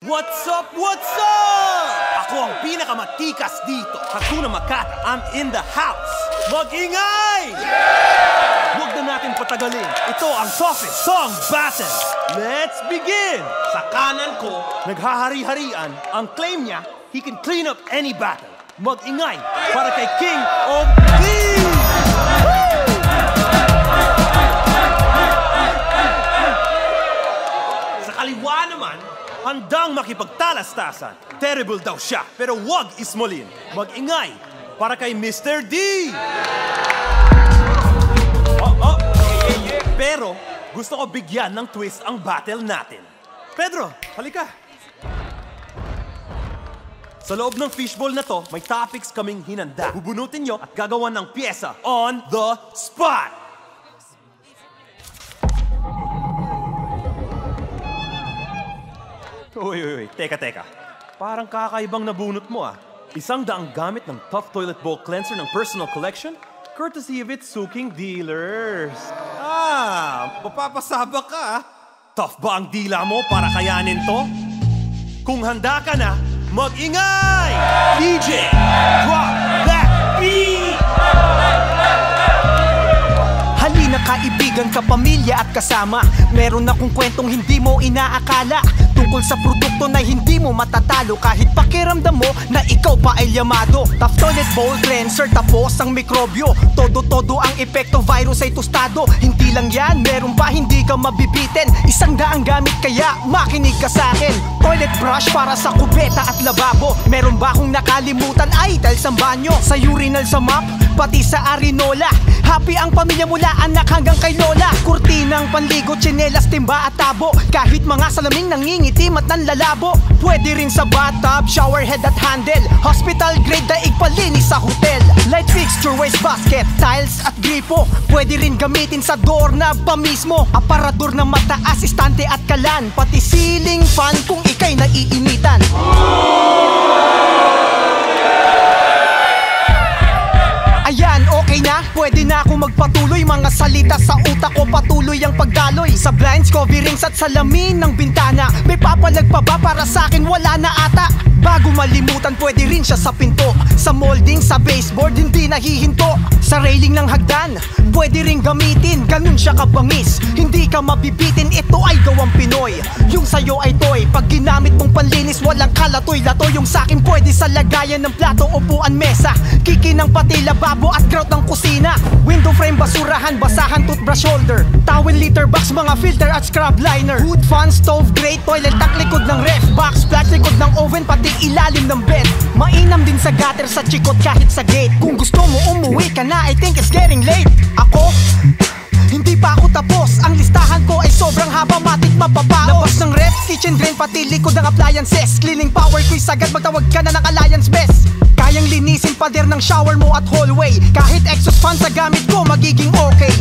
What's up? What's up? Ako ang pinakamatikas dito. Hakuna Matata, I'm in the house. Mag-ingay! Yeah! Huwag na natin patagalin. Ito ang toughest song battle. Let's begin! Sa kanan ko, naghahari-harian. Ang claim niya, he can clean up any battle. Mag-ingay para kay King of Thieves! Sa kaliwa naman, handang makipagtalastasan. Terrible daw siya, pero wag ismolin. Mag-ingay para kay Mr. D! Pero gusto ko bigyan ng twist ang battle natin. Pedro, halika. Sa loob ng fishbowl na to, may topics kaming hinanda. Bubunutin nyo at gagawan ng pyesa on the spot! Uy, teka. Parang kakaibang nabunot mo ah. 100 gamit ng Tough Toilet Bowl Cleanser ng personal collection, courtesy of its suking dealers. Mapapasabak ka ah. Tough ba ang dila mo para kayanin to? Kung handa ka na, mag-ingay! DJ, drop that beat! Halina kaibigan, kapamilya at kasama. Meron akong kwentong hindi mo inaakala, tungkol sa produkto na hindi mo matatalo. Kahit pakiramdam mo na ikaw pa ay yamado. Tough Toilet Bowl Cleanser, tapos ang mikrobyo. Todo-todo ang epekto, virus ay tostado. Hindi lang yan, meron pa hindi ka mabibitin. 100 gamit kaya makinig ka sa'kin. Toilet brush para sa kubeta at lababo. Meron ba akong nakalimutan? Ay, tiles ang banyo, sa urinal, sa mop, pati sa arinola. Happy ang pamilya mula anak hanggang kay lola. Kurtinang panligo, tsinelas, timba at tabo. Kahit mga salaming nangingitim at nanlalabo. Pwede rin sa bathtub, shower head at handle. Hospital grade daig palinis sa hotel. Light fixture, waste basket, tiles at gripo. Pwede rin gamitin sa doorknob pa mismo. Aparador na mataas, istante at kalan. Pati ceiling fan kung ikay naiinitan. Ayan, okay na? Pwede na ako magpatuloy. Mga salita sa utak ko, patuloy ang pagdaloy. Sa blinds, coverings at salamin ng bintana. May papalag pa ba para sa'kin? Wala na ata. Bago malimutan, pwede rin siya sa pinto. Sa molding, sa baseboard, hindi nahihinto. Sa railing ng hagdan, pwede rin gamitin. Ganun siya kabangis, hindi ka mabibitin. Ito ay gawang Pinoy, yung sayo ay toy. Pag ginamit mong panlinis, walang kalatoy-lato. Yung sakin pwede sa lagayan ng plato, upuan, mesa. Kikinang pati lababo at grout ng kusina. Window frame, basurahan, basahan, toothbrush holder. Towel, litter box, mga filter at scrub liner. Hood fan, stove, grate, toilet, tak likod ng ref. Box, flat, likod ng oven, pati ilalim ng bed. Mainam din sa gutter, sa chikot, kahit sa gate. Kung gusto mo umuwi ka na, I think it's getting late. Ako, hindi pa ako tapos. Ang listahan ko ay sobrang haba, matik mapapaos. Labas ng ref, kitchen drain, pati likod ng appliances. Cleaning power ko'y sagad, magtawag ka na ng Alliance Best. Kayang linisin pader ng shower mo at hallway. Kahit exhaust fan sa gamit ko, magiging okay.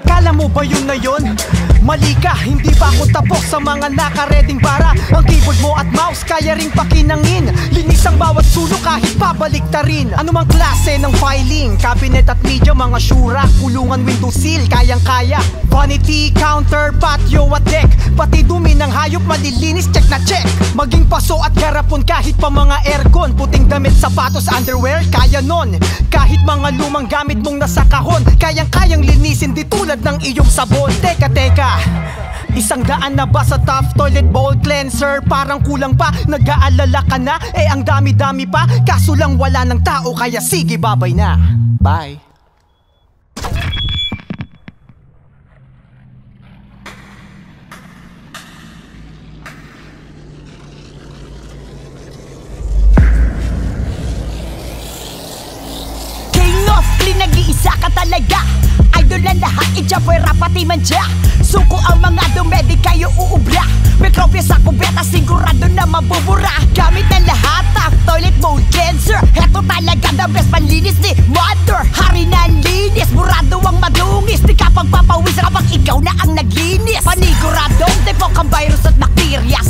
Kala mo ba yun na yun? Mali ka, hindi pa ako tapos sa mga nakareding bara. Ang keyboard mo at mouse, kaya ring pakinangin. Linis ang bawat sulok kahit pabalik ta rin. Ano mang klase ng filing, cabinet at media, mga syura, kulungan, window sill, kayang-kaya. Vanity, counter, patio at deck, pati dumi ng hayop malilinis, check na check. Maging paso at garapon, kahit pa mga aircon. Puting damit, sapatos, underwear, kaya nun. Kahit mga lumang gamit mong nasa kahon, kayang-kayang linisin di tulad ng iyong sabon. Teka, 100 na ba sa Tough Toilet Bowl Cleanser? Parang kulang pa, nag-aalala ka na. Ang dami-dami pa, kaso lang wala ng tao. Kaya sige, babay na. Bye. King of Clean, nag-iisa ka talaga. Idol na lahat, itsapwera pati manja. Suko ang mga dumedi, kayo uubra. Mikrobyo sa kubeta, sigurado na mabubura. Gamit na lahat, Tough Toilet Bowl Cleanser. Heto talaga the best panlinis ni Mother. Hari ng linis, murado ang madungis. Di ka pagpapawis kapag ikaw na ang naglinis. Paniguradong tipok ang virus at bakterya.